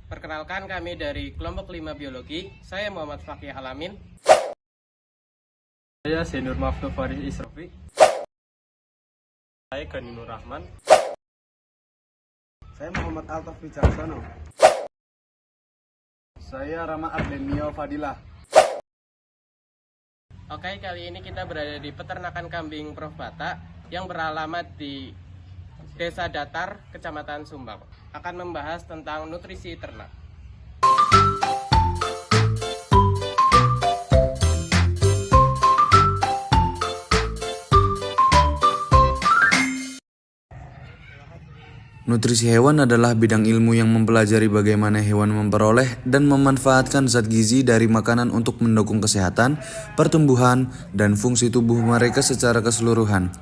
Perkenalkan, kami dari kelompok 5 biologi. Saya Muhammad Fakih Alamin. Saya Senur Maftu Faris Isrofi. Saya Gani Nur Rahman. Saya Muhammad Altaf Wicaksono. Saya Rama Ardenio Fadilah. Oke, kali ini kita berada di peternakan kambing Prof. Bata yang beralamat di Desa Datar, Kecamatan Sumbang. Akan membahas tentang nutrisi ternak. Nutrisi hewan adalah bidang ilmu yang mempelajari bagaimana hewan memperoleh dan memanfaatkan zat gizi dari makanan untuk mendukung kesehatan, pertumbuhan, dan fungsi tubuh mereka secara keseluruhan.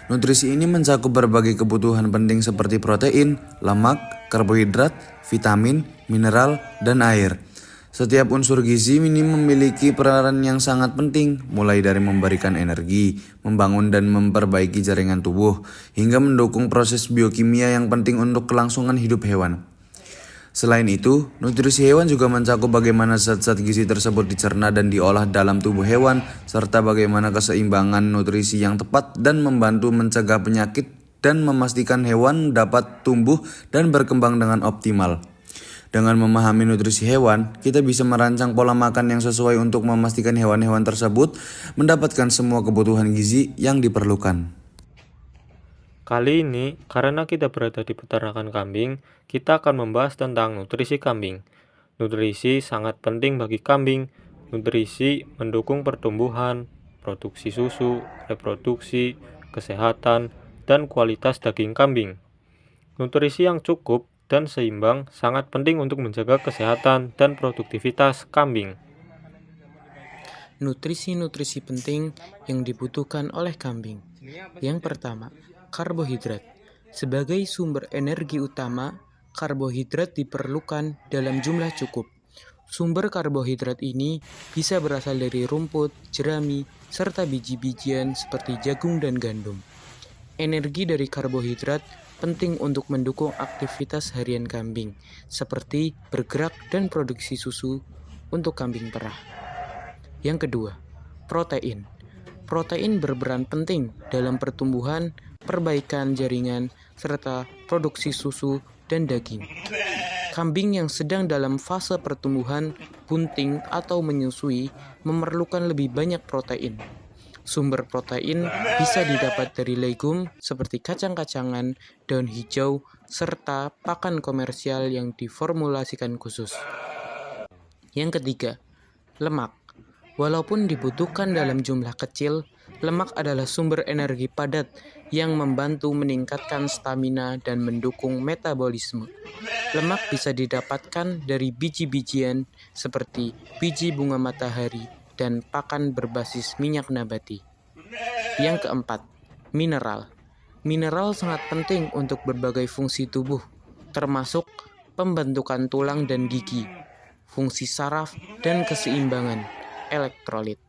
Nutrisi ini mencakup berbagai kebutuhan penting seperti protein, lemak, karbohidrat, vitamin, mineral, dan air. Setiap unsur gizi ini memiliki peran yang sangat penting, mulai dari memberikan energi, membangun dan memperbaiki jaringan tubuh, hingga mendukung proses biokimia yang penting untuk kelangsungan hidup hewan. Selain itu, nutrisi hewan juga mencakup bagaimana zat-zat gizi tersebut dicerna dan diolah dalam tubuh hewan, serta bagaimana keseimbangan nutrisi yang tepat dan membantu mencegah penyakit dan memastikan hewan dapat tumbuh dan berkembang dengan optimal. Dengan memahami nutrisi hewan, kita bisa merancang pola makan yang sesuai untuk memastikan hewan-hewan tersebut mendapatkan semua kebutuhan gizi yang diperlukan. Kali ini, karena kita berada di peternakan kambing, kita akan membahas tentang nutrisi kambing. Nutrisi sangat penting bagi kambing. Nutrisi mendukung pertumbuhan, produksi susu, reproduksi, kesehatan, dan kualitas daging kambing. Nutrisi yang cukup dan seimbang sangat penting untuk menjaga kesehatan dan produktivitas kambing. Nutrisi-nutrisi penting yang dibutuhkan oleh kambing. Yang pertama, karbohidrat. Sebagai sumber energi utama, karbohidrat diperlukan dalam jumlah cukup. Sumber karbohidrat ini bisa berasal dari rumput, jerami, serta biji-bijian seperti jagung dan gandum. Energi dari karbohidrat penting untuk mendukung aktivitas harian kambing, seperti bergerak dan produksi susu untuk kambing perah. Yang kedua, protein. Protein berperan penting dalam pertumbuhan, perbaikan jaringan, serta produksi susu dan daging. Kambing yang sedang dalam fase pertumbuhan, bunting, atau menyusui memerlukan lebih banyak protein. Sumber protein bisa didapat dari legum seperti kacang-kacangan, daun hijau, serta pakan komersial yang diformulasikan khusus. Yang ketiga, lemak. Walaupun dibutuhkan dalam jumlah kecil, lemak adalah sumber energi padat yang membantu meningkatkan stamina dan mendukung metabolisme. Lemak bisa didapatkan dari biji-bijian seperti biji bunga matahari dan pakan berbasis minyak nabati. Yang keempat, mineral. Mineral sangat penting untuk berbagai fungsi tubuh, termasuk pembentukan tulang dan gigi, fungsi saraf, dan keseimbangan elektrolit.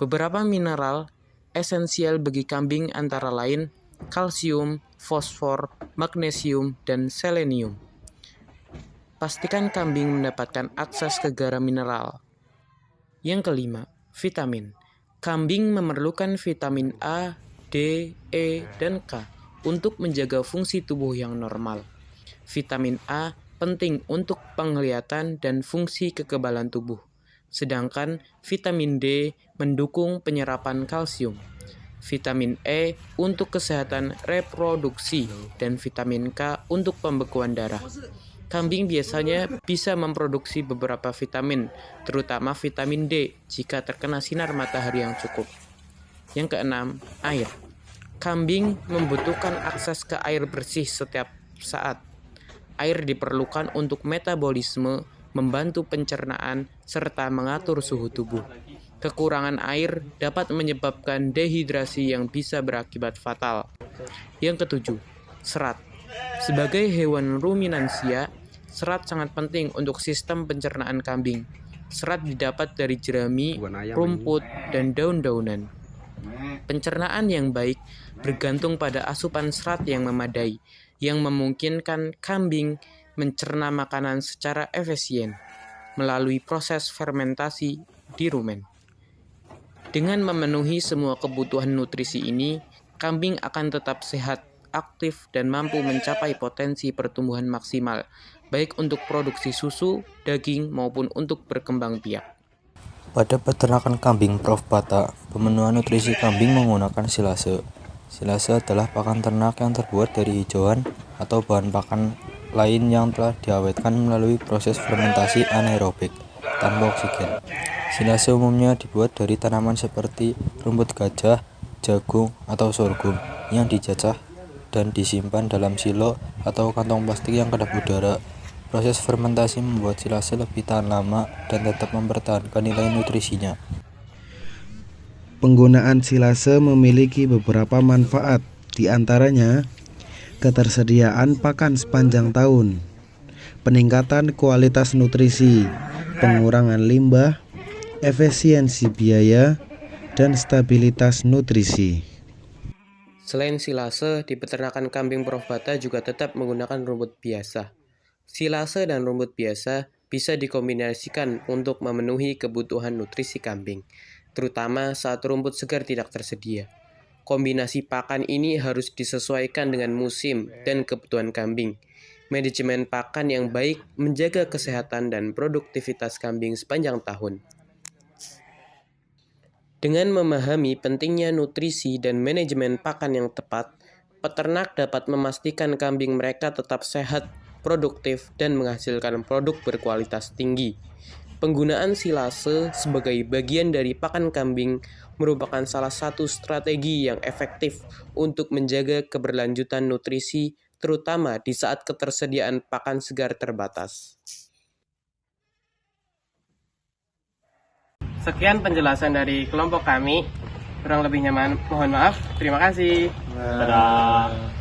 Beberapa mineral esensial bagi kambing antara lain kalsium, fosfor, magnesium, dan selenium. Pastikan kambing mendapatkan akses ke garam mineral. Yang kelima, vitamin. Kambing memerlukan vitamin A, D, E, dan K untuk menjaga fungsi tubuh yang normal. Vitamin A penting untuk penglihatan dan fungsi kekebalan tubuh, sedangkan vitamin D mendukung penyerapan kalsium. Vitamin E untuk kesehatan reproduksi dan vitamin K untuk pembekuan darah. Kambing biasanya bisa memproduksi beberapa vitamin, terutama vitamin D jika terkena sinar matahari yang cukup. Yang keenam, air. Kambing membutuhkan akses ke air bersih setiap saat. Air diperlukan untuk metabolisme, membantu pencernaan, serta mengatur suhu tubuh. Kekurangan air dapat menyebabkan dehidrasi yang bisa berakibat fatal. Yang ketujuh, serat. Sebagai hewan ruminansia, serat sangat penting untuk sistem pencernaan kambing. Serat didapat dari jerami, rumput, dan daun-daunan. Pencernaan yang baik bergantung pada asupan serat yang memadai, yang memungkinkan kambing mencerna makanan secara efisien melalui proses fermentasi di rumen. Dengan memenuhi semua kebutuhan nutrisi ini, kambing akan tetap sehat, aktif, dan mampu mencapai potensi pertumbuhan maksimal, baik untuk produksi susu, daging, maupun untuk berkembang biak. Pada peternakan kambing Prof. Pata, pemenuhan nutrisi kambing menggunakan silase. Silase adalah pakan ternak yang terbuat dari hijauan atau bahan pakan lain yang telah diawetkan melalui proses fermentasi anaerobik tanpa oksigen. Silase umumnya dibuat dari tanaman seperti rumput gajah, jagung, atau sorghum yang dicacah dan disimpan dalam silo atau kantong plastik yang kedap udara. Proses fermentasi membuat silase lebih tahan lama dan tetap mempertahankan nilai nutrisinya. Penggunaan silase memiliki beberapa manfaat, di antaranya ketersediaan pakan sepanjang tahun, peningkatan kualitas nutrisi, pengurangan limbah, efisiensi biaya, dan stabilitas nutrisi. Selain silase, di peternakan kambing Prof. Pata juga tetap menggunakan rumput biasa. Silase dan rumput biasa bisa dikombinasikan untuk memenuhi kebutuhan nutrisi kambing, terutama saat rumput segar tidak tersedia. Kombinasi pakan ini harus disesuaikan dengan musim dan kebutuhan kambing. Manajemen pakan yang baik menjaga kesehatan dan produktivitas kambing sepanjang tahun. Dengan memahami pentingnya nutrisi dan manajemen pakan yang tepat, peternak dapat memastikan kambing mereka tetap sehat, produktif, dan menghasilkan produk berkualitas tinggi. Penggunaan silase sebagai bagian dari pakan kambing merupakan salah satu strategi yang efektif untuk menjaga keberlanjutan nutrisi, terutama di saat ketersediaan pakan segar terbatas. Sekian penjelasan dari kelompok kami. Kurang lebihnya mohon maaf. Terima kasih. Dadah.